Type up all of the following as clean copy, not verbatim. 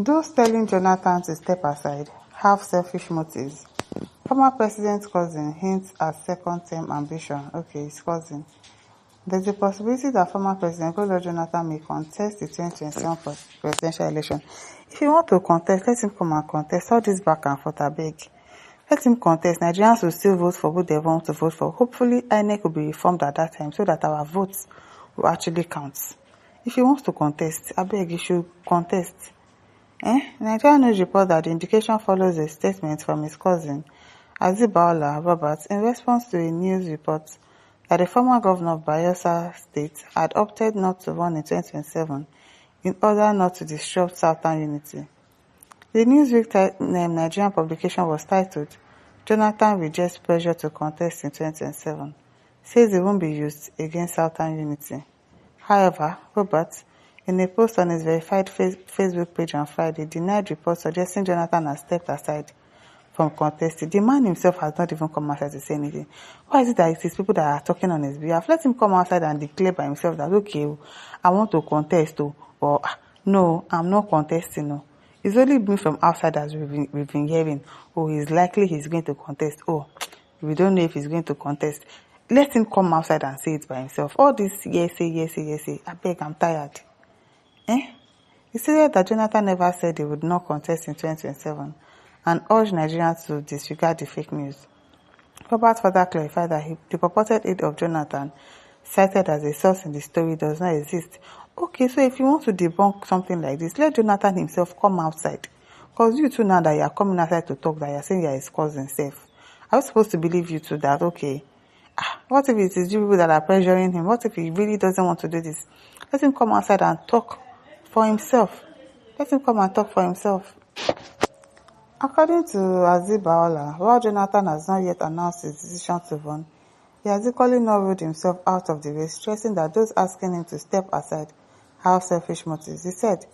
Those telling Jonathan to step aside have selfish motives. Former president's cousin hints at second-term ambition. Okay, his cousin. There's a possibility that former President Goodluck Jonathan may contest the 2027 presidential election. If you want to contest, let him come and contest. All this back and forth, abeg. Let him contest. Nigerians will still vote for who they want to vote for. Hopefully, INEC will be reformed at that time so that our votes will actually count. If he wants to contest, abeg, he should contest. Nigeria News report that the indication follows a statement from his cousin, Azibaola Robert, in response to a news report that the former governor of Bayelsa State had opted not to run in 2027 in order not to disrupt Southern unity. The Newsweek Nigerian publication was titled, "Jonathan Rejects Pressure to Contest in 2027, Says it won't be used against Southern unity." However, Robert, in a post on his verified Facebook page on Friday, denied reports suggesting Jonathan has stepped aside from contesting. The man himself has not even come outside to say anything. Why is it that it is people that are talking on his behalf? Let him come outside and declare by himself that, okay, I want to contest, or no, I'm not contesting. No. It's only been from outsiders we've been hearing, he's going to contest. We don't know if he's going to contest. Let him come outside and say it by himself. All this yes, I beg, I'm tired. He stated that Jonathan never said he would not contest in 2027 and urged Nigerians to disregard the fake news. Robert further clarified that the purported aid of Jonathan, cited as a source in the story, does not exist. Okay, so if you want to debunk something like this, let Jonathan himself come outside. Because you two, now that you are coming outside to talk, that you are saying you are his cousin safe. Are we supposed to believe you two that, okay, what if it is you people that are pressuring him? What if he really doesn't want to do this? Let him come outside and talk for himself. Let him come and talk for himself. According to Azibaola, while Jonathan has not yet announced his decision to run, he has equally not ruled himself out of the race, stressing that those asking him to step aside have selfish motives. He said,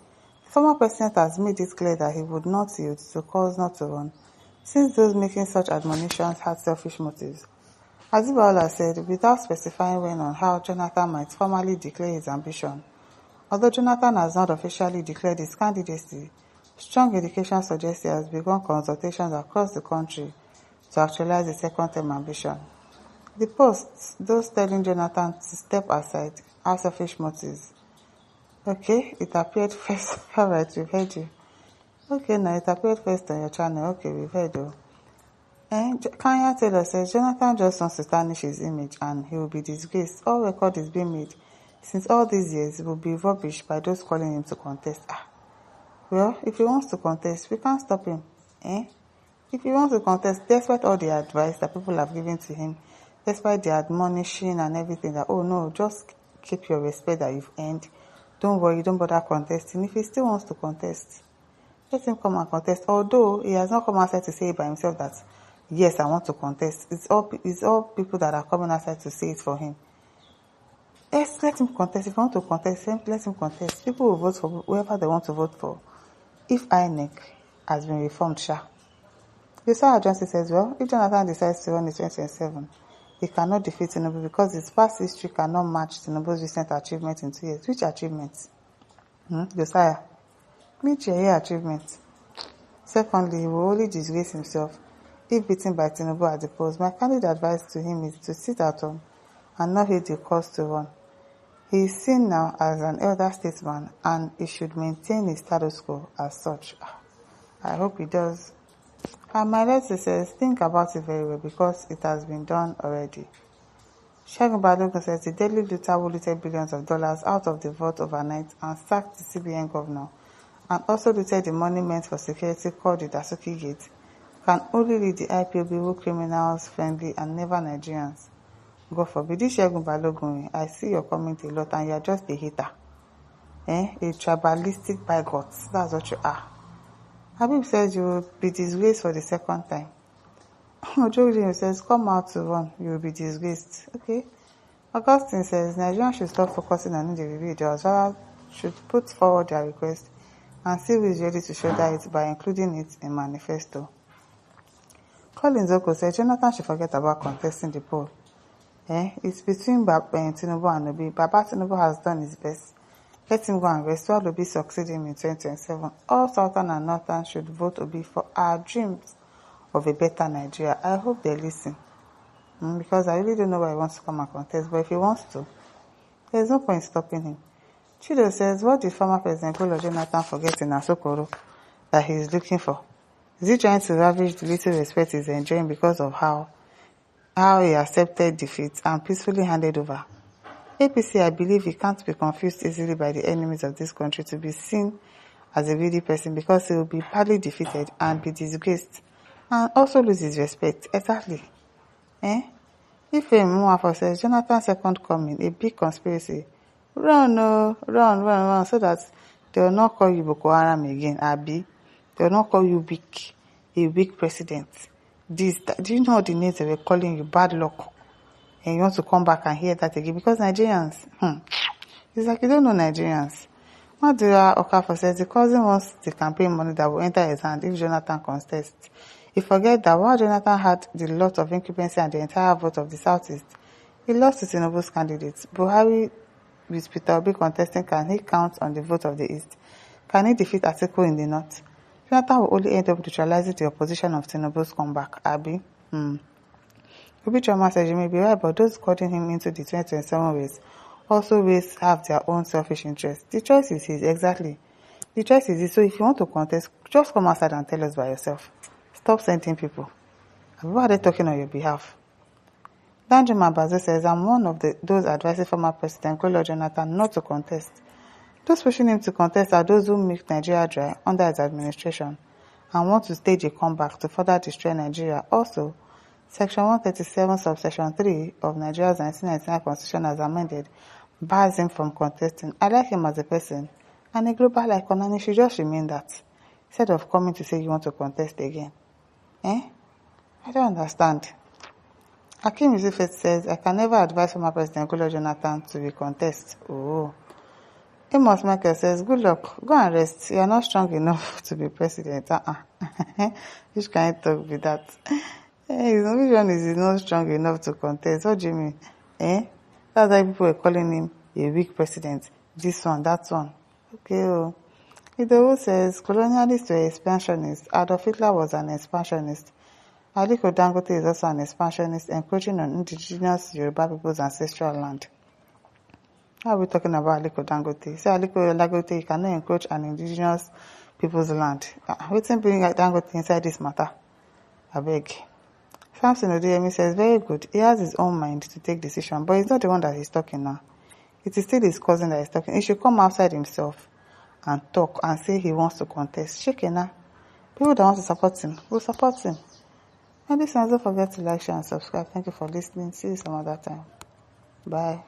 the former president has made it clear that he would not yield to calls not to run, since those making such admonitions had selfish motives. Azibaola said, without specifying when or how Jonathan might formally declare his ambition. Although Jonathan has not officially declared his candidacy, strong indications suggest he has begun consultations across the country to actualize the second-term ambition. The posts, those telling Jonathan to step aside, have selfish motives. Okay, it appeared first. Alright, we've heard you. Okay, now it appeared first on your channel. Okay, we've heard you. Kanya Taylor says Jonathan just wants to tarnish his image and he will be disgraced. All record is being made. Since all these years, it will be rubbish by those calling him to contest. Well, if he wants to contest, we can't stop him. If he wants to contest, despite all the advice that people have given to him, despite the admonishing and everything, that, oh no, just keep your respect that you've earned. Don't worry, don't bother contesting. If he still wants to contest, let him come and contest. Although he has not come outside to say it by himself that, yes, I want to contest. It's all people that are coming outside to say it for him. Yes, let him contest. If you want to contest, let him contest. People will vote for whoever they want to vote for. If INEC has been reformed, Josiah Johnson says, well, if Jonathan decides to run in 2027, he cannot defeat Tinubu because his past history cannot match Tinubu's recent achievement in 2 years. Which achievements? Josiah, which year achievement? Secondly, he will only disgrace himself if beaten by Tinubu at the polls. My candid advice to him is to sit at home and not hit the cause to run. He is seen now as an elder statesman and he should maintain his status quo as such. I hope he does. And my letter says, think about it very well because it has been done already. Segun Balogun says the deadly looter who looted billions of dollars out of the vault overnight and sacked the CBN governor and also looted the money meant for security called the Dasuki Gate can only lead the IPOB who criminals friendly and never Nigerians. God forbid. This Segun Balogun, I see your comment a lot and you are just a hater. A tribalistic bigot. That's what you are. Habib says you will be disgraced for the second time. Ojoji says, come out to run, you will be disgraced. Okay. Augustine says, Nigerians should stop focusing on individuals, rather should put forward their request and see who is ready to shoulder it by including it in manifesto. Colin Zoko says, Jonathan should forget about contesting the poll. It's between Tinubu and Obi. Baba Tinubu has done his best. Let him go and rest while Obi succeed him in 2027. All Southern and Northern should vote Obi for our dreams of a better Nigeria. I hope they listen. Because I really don't know why he wants to come and contest, but if he wants to, there's no point stopping him. Chido says, what did former President Goodluck Jonathan forget in Asokoro that he is looking for? Is he trying to ravage the little respect he's enjoying because of how he accepted defeat and peacefully handed over? APC, I believe he can't be confused easily by the enemies of this country to be seen as a greedy person, because he will be badly defeated and be disgraced and also lose his respect. Exactly. If Muafo says Jonathan's second coming, a big conspiracy, run, so that they will not call you Boko Haram again, Abi. They will not call you a weak president. Do you know the names they were calling you? Bad luck. And you want to come back and hear that again? Because Nigerians, it's like you don't know Nigerians. Madura Okafor says the cousin wants the campaign money that will enter his hand if Jonathan contests. You forget that while Jonathan had the lot of incumbency and the entire vote of the Southeast, he lost to Tinubu's candidates. Buhari, with Peter Obi contesting, can he count on the vote of the East? Can he defeat Atiku in the North? Jonathan will only end up neutralizing the opposition of Tinubu's comeback. Abi? Obi Choma says you may be right, but those calling him into the 2027 race also have their own selfish interests. The choice is his, exactly. The choice is his. So if you want to contest, just come outside and tell us by yourself. Stop sending people. Why are they talking on your behalf? Danjuma Bazo says, I'm one of those advising former President Goodluck Jonathan not to contest. Those pushing him to contest are those who make Nigeria dry under his administration and want to stage a comeback to further destroy Nigeria. Also, Section 137, subsection 3 of Nigeria's 1999 Constitution as amended bars him from contesting. I like him as a person and a global icon, and he should just remain that, instead of coming to say you want to contest again. I don't understand. Hakim Yusuf says, I can never advise former President Goodluck Jonathan to recontest. Oh. Amos Michael says, good luck. Go and rest. You are not strong enough to be president. Which kind of talk with that? His vision is not strong enough to contest. What do you mean? That's why people were calling him a weak president. This one, that one. Okay. Idowu says, colonialists were expansionists. Adolf Hitler was an expansionist. Aliko Dangote is also an expansionist, encroaching on indigenous Yoruba people's ancestral land. How are we talking about Aliko Dangote? Say Aliko Dangote cannot encroach on indigenous people's land. Waiting bring Dangote inside this matter. I beg. Samson Odeyemi says, very good. He has his own mind to take decision, but he's not the one that is talking now. It is still his cousin that is talking. He should come outside himself and talk and say he wants to contest. Shekena. People that want to support him will support him. And listen, don't forget to like, share, and subscribe. Thank you for listening. See you some other time. Bye.